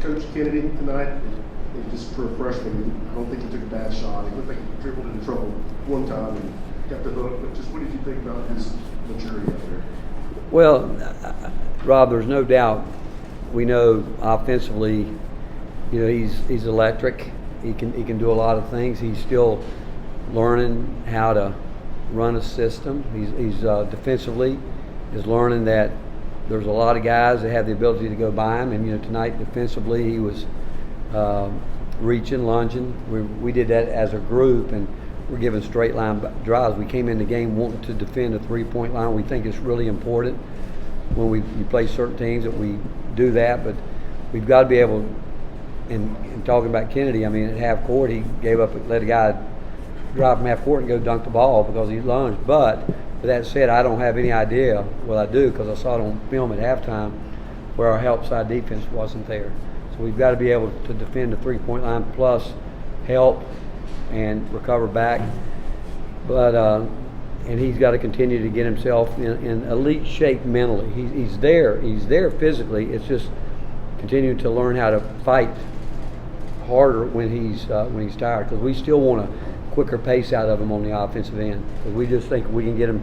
Coach Kennedy tonight, just for a freshman, I don't think he took a bad shot. He looked like he dribbled into trouble one time and got the hook. But just what did you think about his maturity out there? Well, Rob, there's no doubt. We know offensively, he's electric. He can do a lot of things. He's still learning how to run a system. He's defensively is learning that there's a lot of guys that have the ability to go by him. And tonight defensively he was reaching, lunging. We did that as a group, and we're giving straight line drives. We came in the game wanting to defend the 3-point line. We think it's really important when we play certain teams that we do that, but we've got to be able. And talking about Kennedy, at half court he let a guy drive from half court and go dunk the ball because he lunged. But with that said, I don't have any idea. Well, I do because I saw it on film at halftime where our help side defense wasn't there. So we've got to be able to defend the 3-point line plus help and recover back. But and he's got to continue to get himself in elite shape mentally. He's there physically. It's just continuing to learn how to fight harder when he's tired, because we still want a quicker pace out of him on the offensive end. Because we just think we can get him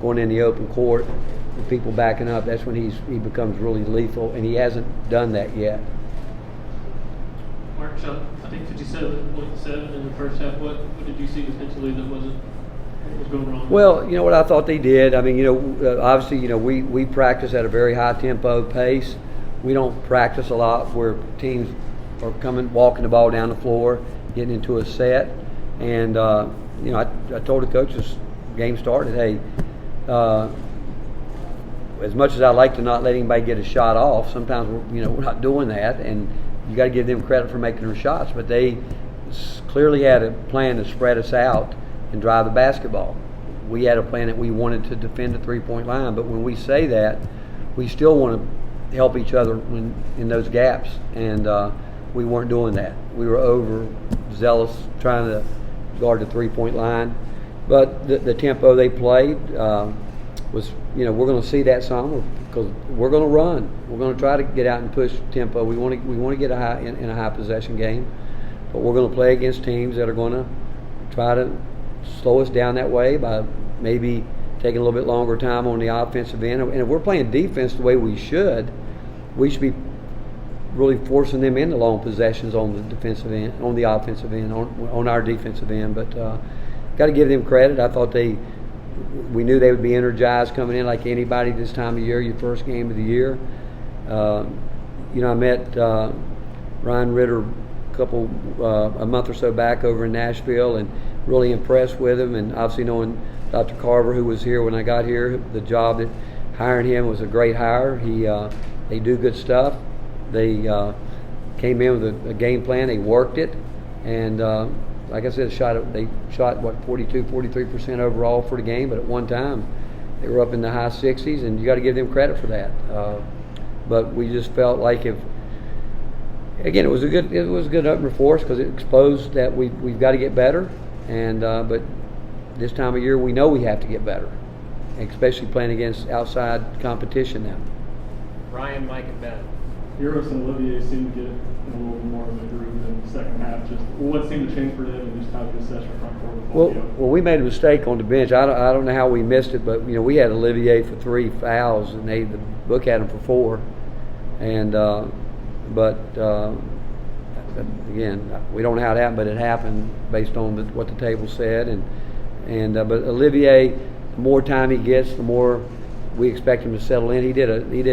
going in the open court with people backing up. That's when he becomes really lethal, and he hasn't done that yet. Mark shot, I think 57.7 in the first half. What did you see defensively that what was going wrong? Well, what I thought they did. Obviously, we practice at a very high tempo pace. We don't practice a lot where teams are walking the ball down the floor, getting into a set. And I told the coach this game started, hey, as much as I like to not let anybody get a shot off, sometimes we're not doing that, and you got to give them credit for making their shots. But they clearly had a plan to spread us out and drive the basketball. We had a plan that we wanted to defend the 3-point line, but when we say that, we still want to help each other in those gaps, and we weren't doing that. We were overzealous trying to guard the 3-point line, but the tempo they played was, we're going to see that some because we're going to run. We're going to try to get out and push tempo. We want to get in a high possession game, but we're going to play against teams that are going to try to slow us down that way by maybe taking a little bit longer time on the offensive end. And if we're playing defense the way we should be really forcing them into long possessions on the defensive end, on the offensive end, on our defensive end. But got to give them credit. I thought we knew they would be energized coming in like anybody this time of year, your first game of the year. I met Ryan Ritter a month or so back over in Nashville, and really impressed with him. And obviously knowing Dr. Carver, who was here when I got here, the job that hiring him was a great hire. They do good stuff. They came in with a game plan. They worked it, and like I said, they shot 43% overall for the game. But at one time, they were up in the high 60s, and you got to give them credit for that. But we just felt like it was a good opener for us because it exposed that we've got to get better, and but this time of year we know we have to get better, especially playing against outside competition now. Ryan, Mike, and Ben. Euros and Olivier seemed to get in a little more of a groove in the second half. Just what seemed to change for them and just how good session front court? Well, we made a mistake on the bench. I don't know how we missed it, but we had Olivier for 3 fouls, and the book had him for 4, and again, we don't know how it happened, but it happened based on what the table said, but Olivier, the more time he gets, the more we expect him to settle in. He did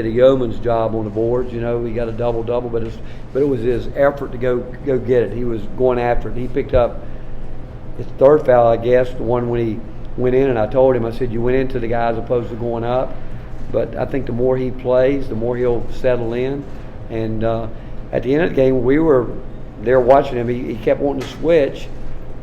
a yeoman's job on the boards. He got a double-double, but it was his effort to go get it. He was going after it. He picked up his 3rd foul, I guess, the one when he went in, and I told him, I said, you went into the guy as opposed to going up. But I think the more he plays, the more he'll settle in. And at the end of the game, we were there watching him. He kept wanting to switch,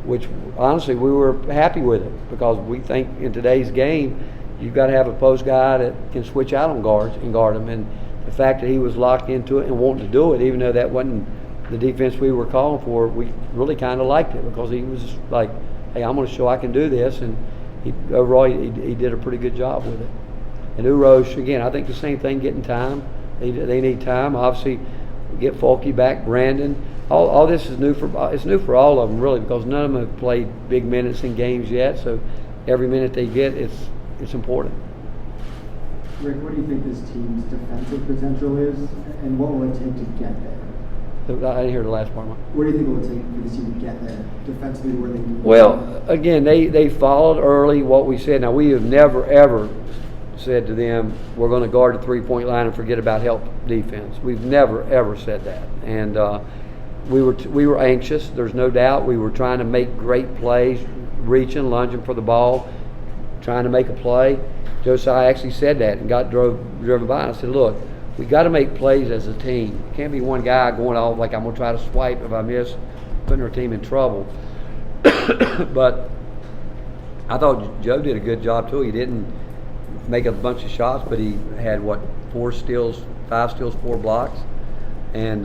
which honestly we were happy with it because we think in today's game you've got to have a post guy that can switch out on guards and guard them. And the fact that he was locked into it and wanting to do it, even though that wasn't the defense we were calling for, we really kind of liked it because he was like, hey, I'm going to show I can do this. And overall he did a pretty good job with it. And Urosh, again, I think the same thing, getting time. They need time. Obviously, get Folky back, Brandon. All this is new it's new for all of them really, because none of them have played big minutes in games yet. So every minute they get, it's important. Rick, what do you think this team's defensive potential is, and what will it take to get there? I didn't hear the last part. What do you think it will take for this team to get there defensively where they need to be? Well, again, they followed early what we said. Now, we have never, ever said to them, we're going to guard the three-point line and forget about help defense. We've never, ever said that. And we were anxious, there's no doubt. We were trying to make great plays, reaching, lunging for the ball, trying to make a play. Josiah actually said that and got driven by. And I said, look, we got to make plays as a team. It can't be one guy going off like I'm going to try to swipe if I miss, putting our team in trouble. But I thought Joe did a good job too. He didn't make a bunch of shots, but he had 5 steals, 4 blocks, and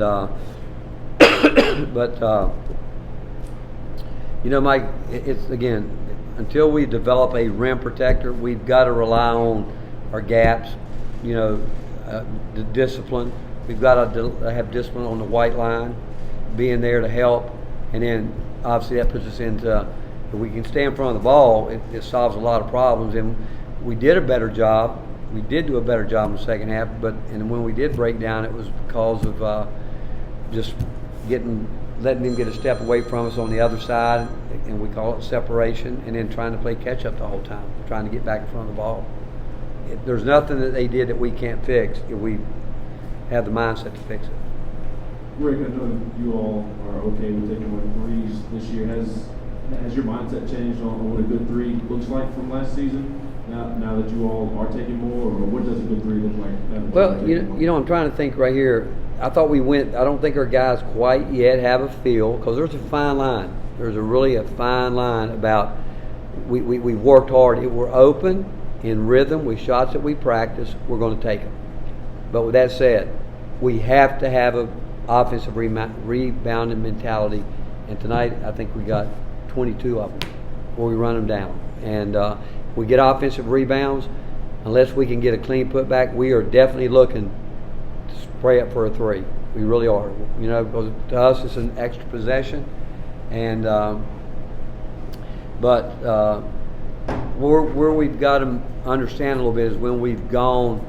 Mike, it's again, until we develop a rim protector, we've got to rely on our gaps, the discipline. We've got to have discipline on the white line, being there to help, and then obviously that puts us into, if we can stay in front of the ball, it solves a lot of problems. And we did a better job. We did do a better job in the second half, and when we did break down, it was because of just letting them get a step away from us on the other side, and we call it separation, and then trying to play catch up the whole time, trying to get back in front of the ball. There's nothing that they did that we can't fix if we have the mindset to fix it. Rick, I know you all are okay with taking more threes this year. Has your mindset changed on what a good three looks like from last season? Now that you all are taking more, or what does a good three look like? Well, I'm trying to think right here. I thought I don't think our guys quite yet have a feel, because there's a fine line. There's really a fine line about we worked hard. We're open, in rhythm, with shots that we practice, we're going to take them. But with that said, we have to have an offensive rebounding mentality. And tonight, I think we got 22 of them where we run them down. And we get offensive rebounds. Unless we can get a clean putback, we are definitely looking to spray up for a three. We really are. Because to us, it's an extra possession. And where we've got to understand a little bit is when we've gone,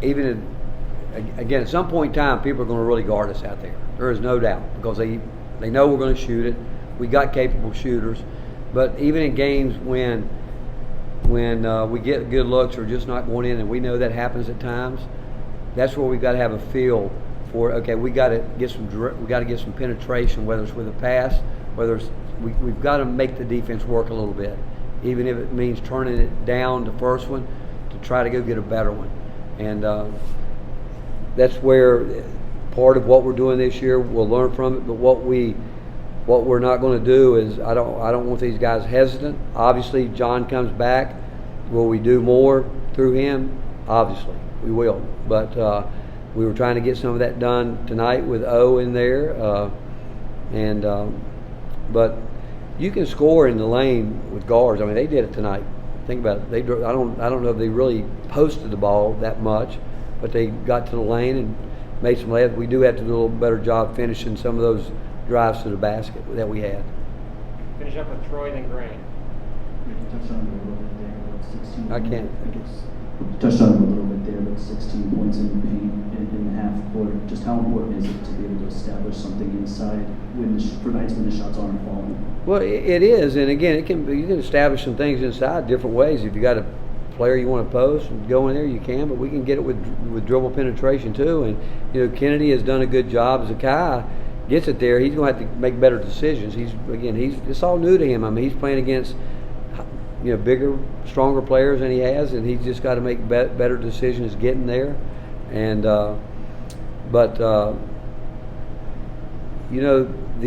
again, at some point in time, people are going to really guard us out there. There is no doubt, because they know we're going to shoot it. We got capable shooters. But even in games when we get good looks or just not going in, and we know that happens at times, that's where we've got to have a feel for, okay, we got to get some penetration, whether it's with a pass, whether it's we've got to make the defense work a little bit, even if it means turning it down the first one to try to go get a better one. And that's where part of what we're doing this year, we'll learn from it. But what we're not going to do is, I don't want these guys hesitant. Obviously, John comes back. Will we do more through him? Obviously, we will. But we were trying to get some of that done tonight with O in there. But you can score in the lane with guards. I mean, they did it tonight. Think about it. I don't know if they really posted the ball that much, but they got to the lane and made some layups. We do have to do a little better job finishing some of those drives to the basket that we had. Finish up with Troy, then Grant. You touched on it a little bit there, about 16. I can't. You touched on it a little bit there, but 16 points in the paint in the half court. Just how important is it to be able to establish something inside for nights when the shots aren't falling? Well, it is, and again, you can establish some things inside different ways. If you got a player you want to post and go in there, you can, but we can get it with dribble penetration too. And Kennedy has done a good job. Zakai gets it there, he's going to have to make better decisions. It's all new to him. I mean, he's playing against bigger, stronger players than he has, and he's just got to make better decisions getting there. And the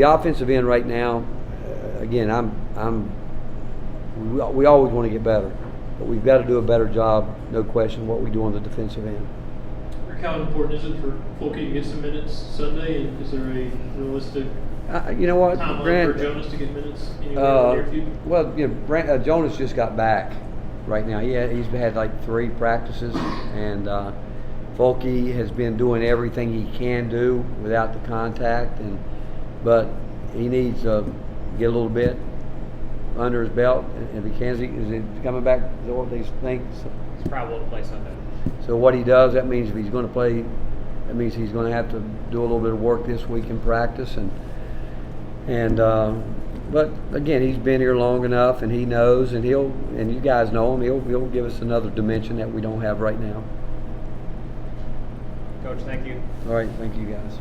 offensive end right now, again, we always want to get better, but we've got to do a better job, no question, what we do on the defensive end. How important is it for Folky to get some minutes Sunday, and is there a realistic timeline for Jonas to get minutes anywhere in the near future? Well, Jonas just got back right now. He's had like 3 practices, and Folke has been doing everything he can do without the contact, but he needs to get a little bit under his belt. If he can, is he coming back? Is that what they think? He's probably will play Sunday. So what he does, that means if he's going to play, that means he's going to have to do a little bit of work this week in practice, but again, he's been here long enough, and he knows, and you guys know him. He'll give us another dimension that we don't have right now. Coach, thank you. All right, thank you guys.